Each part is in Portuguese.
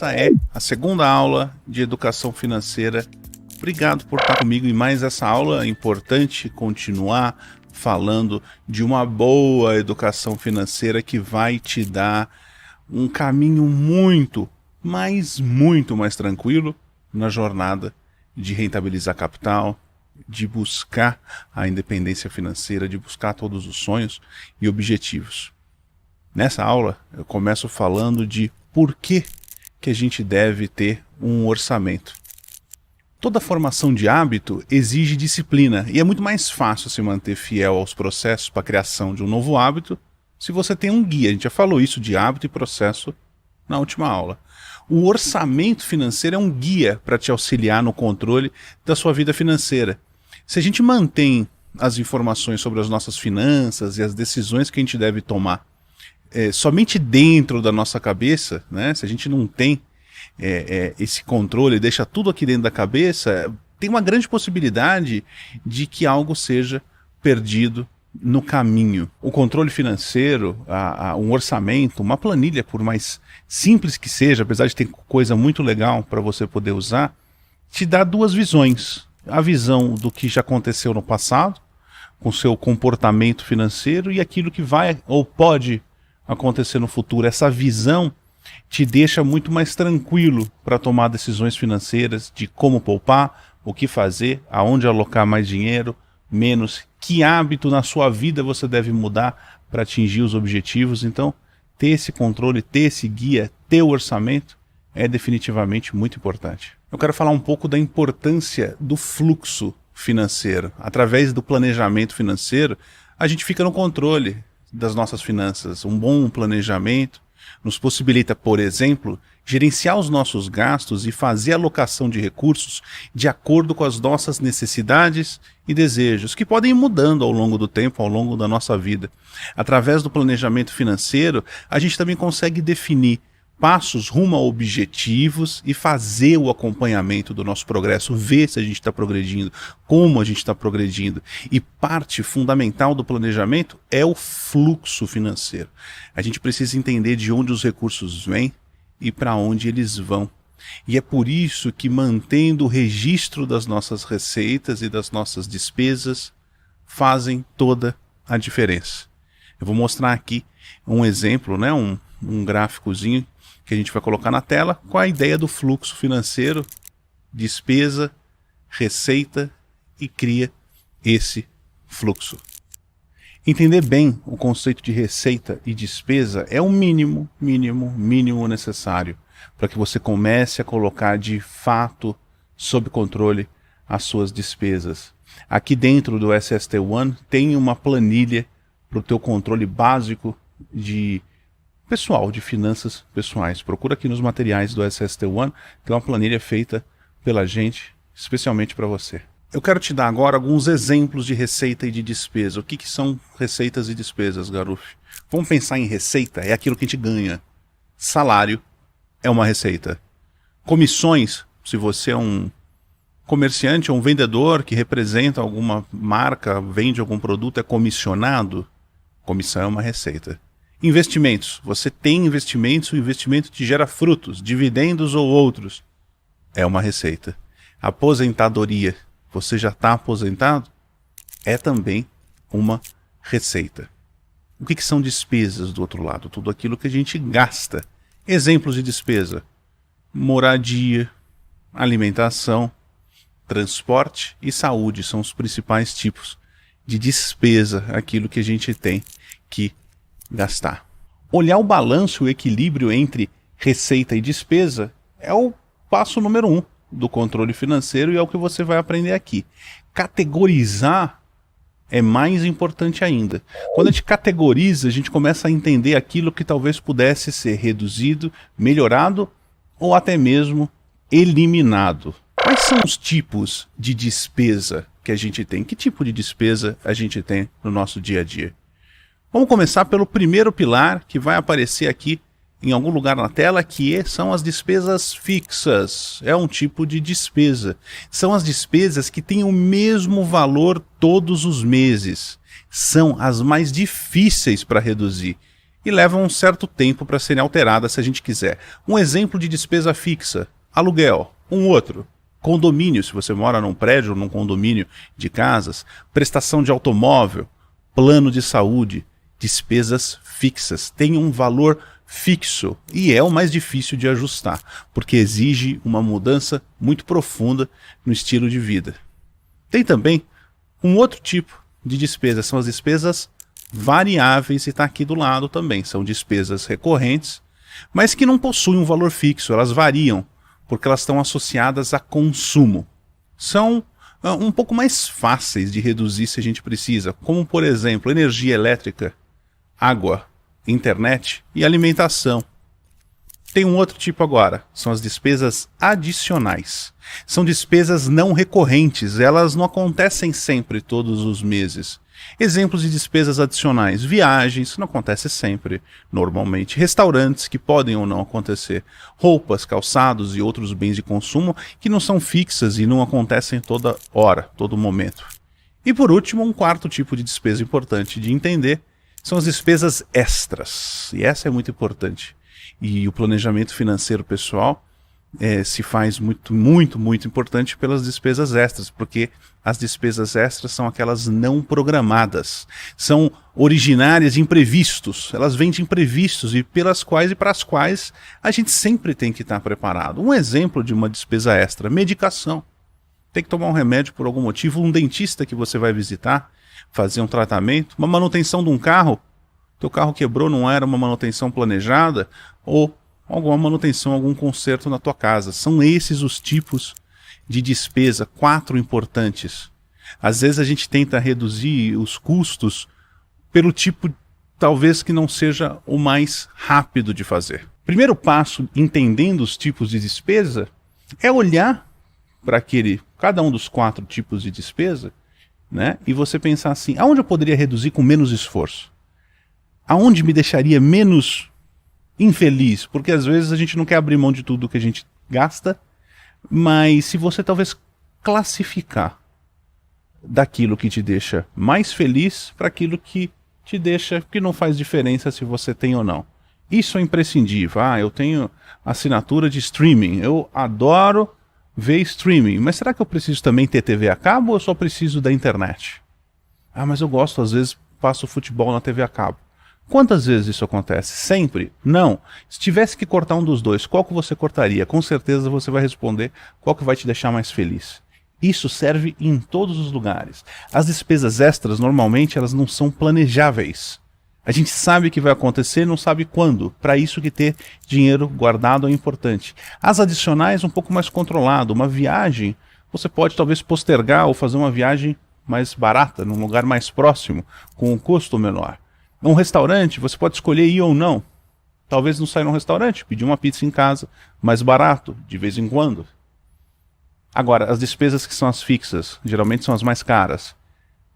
Essa é a segunda aula de educação financeira. Obrigado por estar comigo em mais essa aula. É importante continuar falando de uma boa educação financeira que vai te dar um caminho muito mais tranquilo na jornada de rentabilizar capital, de buscar a independência financeira, de buscar todos os sonhos e objetivos. Nessa aula eu começo falando de por que a gente deve ter um orçamento. Toda formação de hábito exige disciplina e é muito mais fácil se manter fiel aos processos para a criação de um novo hábito se você tem um guia. A gente já falou isso de hábito e processo na última aula. O orçamento financeiro é um guia para te auxiliar no controle da sua vida financeira. Se a gente mantém as informações sobre as nossas finanças e as decisões que a gente deve tomar somente dentro da nossa cabeça, né? Se a gente não tem esse controle, deixa tudo aqui dentro da cabeça, tem uma grande possibilidade de que algo seja perdido no caminho. O controle financeiro, um orçamento, uma planilha, por mais simples que seja, apesar de ter coisa muito legal para você poder usar, te dá duas visões. A visão do que já aconteceu no passado, com seu comportamento financeiro, e aquilo que vai ou pode acontecer no futuro. Essa visão te deixa muito mais tranquilo para tomar decisões financeiras de como poupar, o que fazer, aonde alocar mais dinheiro, menos, que hábito na sua vida você deve mudar para atingir os objetivos. Então, ter esse controle, ter esse guia, ter o orçamento é definitivamente muito importante. Eu quero falar um pouco da importância do fluxo financeiro. Através do planejamento financeiro, a gente fica no controle das nossas finanças. Um bom planejamento nos possibilita, por exemplo, gerenciar os nossos gastos e fazer alocação de recursos de acordo com as nossas necessidades e desejos, que podem ir mudando ao longo do tempo, ao longo da nossa vida. Através do planejamento financeiro, a gente também consegue definir passos rumo a objetivos e fazer o acompanhamento do nosso progresso, ver se a gente está progredindo, como a gente está progredindo. E parte fundamental do planejamento é o fluxo financeiro. A gente precisa entender de onde os recursos vêm e para onde eles vão. E é por isso que, mantendo o registro das nossas receitas e das nossas despesas, fazem toda a diferença. Eu vou mostrar aqui um exemplo, né, um gráficozinho que a gente vai colocar na tela com a ideia do fluxo financeiro, despesa, receita, e cria esse fluxo. Entender bem o conceito de receita e despesa é o mínimo necessário para que você comece a colocar de fato sob controle as suas despesas. Aqui dentro do SST One tem uma planilha para o teu controle básico de finanças pessoais. Procura aqui nos materiais do SST One, tem uma planilha feita pela gente, especialmente para você. Eu quero te dar agora alguns exemplos de receita e de despesa. O que são receitas e despesas, Garuf? Vamos pensar em receita, é aquilo que a gente ganha. Salário é uma receita. Comissões, se você é um comerciante ou um vendedor que representa alguma marca, vende algum produto, é comissionado, comissão é uma receita. Investimentos, você tem investimentos, o investimento te gera frutos, dividendos ou outros, é uma receita. Aposentadoria, você já está aposentado? É também uma receita. O que são despesas do outro lado? Tudo aquilo que a gente gasta. Exemplos de despesa: moradia, alimentação, transporte e saúde são os principais tipos de despesa, aquilo que a gente tem que gastar. Olhar o balanço, o equilíbrio entre receita e despesa é o passo número 1 do controle financeiro e é o que você vai aprender aqui. Categorizar é mais importante ainda. Quando a gente categoriza, a gente começa a entender aquilo que talvez pudesse ser reduzido, melhorado ou até mesmo eliminado. Quais são os tipos de despesa que a gente tem? Que tipo de despesa a gente tem no nosso dia a dia? Vamos começar pelo primeiro pilar, que vai aparecer aqui em algum lugar na tela, que são as despesas fixas. É um tipo de despesa. São as despesas que têm o mesmo valor todos os meses. São as mais difíceis para reduzir. e levam um certo tempo para serem alteradas se a gente quiser. Um exemplo de despesa fixa: aluguel. Um outro: condomínio, se você mora num prédio ou num condomínio de casas, prestação de automóvel, plano de saúde. Despesas fixas têm um valor fixo e é o mais difícil de ajustar, porque exige uma mudança muito profunda no estilo de vida. Tem também um outro tipo de despesas, são as despesas variáveis, e está aqui do lado também. São despesas recorrentes, mas que não possuem um valor fixo, elas variam, porque elas estão associadas a consumo. São um pouco mais fáceis de reduzir se a gente precisa, como por exemplo, energia elétrica, água, internet e alimentação. Tem um outro tipo agora, são as despesas adicionais. São despesas não recorrentes, elas não acontecem sempre todos os meses. Exemplos de despesas adicionais: viagens, não acontece sempre, normalmente. Restaurantes, que podem ou não acontecer. Roupas, calçados e outros bens de consumo que não são fixas e não acontecem toda hora, todo momento. E por último, um quarto tipo de despesa importante de entender são as despesas extras. E essa é muito importante. E o planejamento financeiro pessoal se faz muito importante pelas despesas extras, porque as despesas extras são aquelas não programadas, são originárias de imprevistos, elas vêm de imprevistos e para as quais a gente sempre tem que estar preparado. Um exemplo de uma despesa extra: medicação. Tem que tomar um remédio por algum motivo, um dentista que você vai visitar, fazer um tratamento, uma manutenção de um carro, teu carro quebrou, não era uma manutenção planejada, ou alguma manutenção, algum conserto na tua casa. São esses os tipos de despesa, 4 importantes. Às vezes a gente tenta reduzir os custos pelo tipo, talvez, que não seja o mais rápido de fazer. Primeiro passo, entendendo os tipos de despesa, é olhar para cada um dos 4 tipos de despesa, né, e você pensar assim: aonde eu poderia reduzir com menos esforço? Aonde me deixaria menos infeliz? Porque às vezes a gente não quer abrir mão de tudo que a gente gasta, mas se você talvez classificar daquilo que te deixa mais feliz para aquilo que te deixa, que não faz diferença se você tem ou não. Isso é imprescindível. Eu tenho assinatura de streaming, eu adoro ver streaming, mas será que eu preciso também ter TV a cabo ou eu só preciso da internet? Mas eu gosto, às vezes passo futebol na TV a cabo. Quantas vezes isso acontece? Sempre? Não. Se tivesse que cortar um dos dois, qual que você cortaria? Com certeza você vai responder qual que vai te deixar mais feliz. Isso serve em todos os lugares. As despesas extras, normalmente, elas não são planejáveis. A gente sabe que vai acontecer, não sabe quando. Para isso que ter dinheiro guardado é importante. As adicionais, um pouco mais controlado. Uma viagem, você pode talvez postergar ou fazer uma viagem mais barata, num lugar mais próximo, com um custo menor. Um restaurante, você pode escolher ir ou não. Talvez não sair num restaurante, pedir uma pizza em casa, mais barato, de vez em quando. Agora, as despesas que são as fixas, geralmente são as mais caras.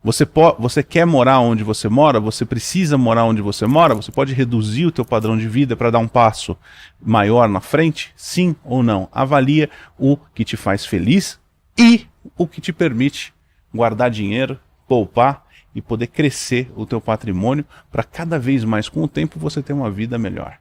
Você quer morar onde você mora? Você precisa morar onde você mora? Você pode reduzir o teu padrão de vida para dar um passo maior na frente? Sim ou não? Avalia o que te faz feliz e o que te permite guardar dinheiro, poupar e poder crescer o teu patrimônio para cada vez mais, com o tempo, você ter uma vida melhor.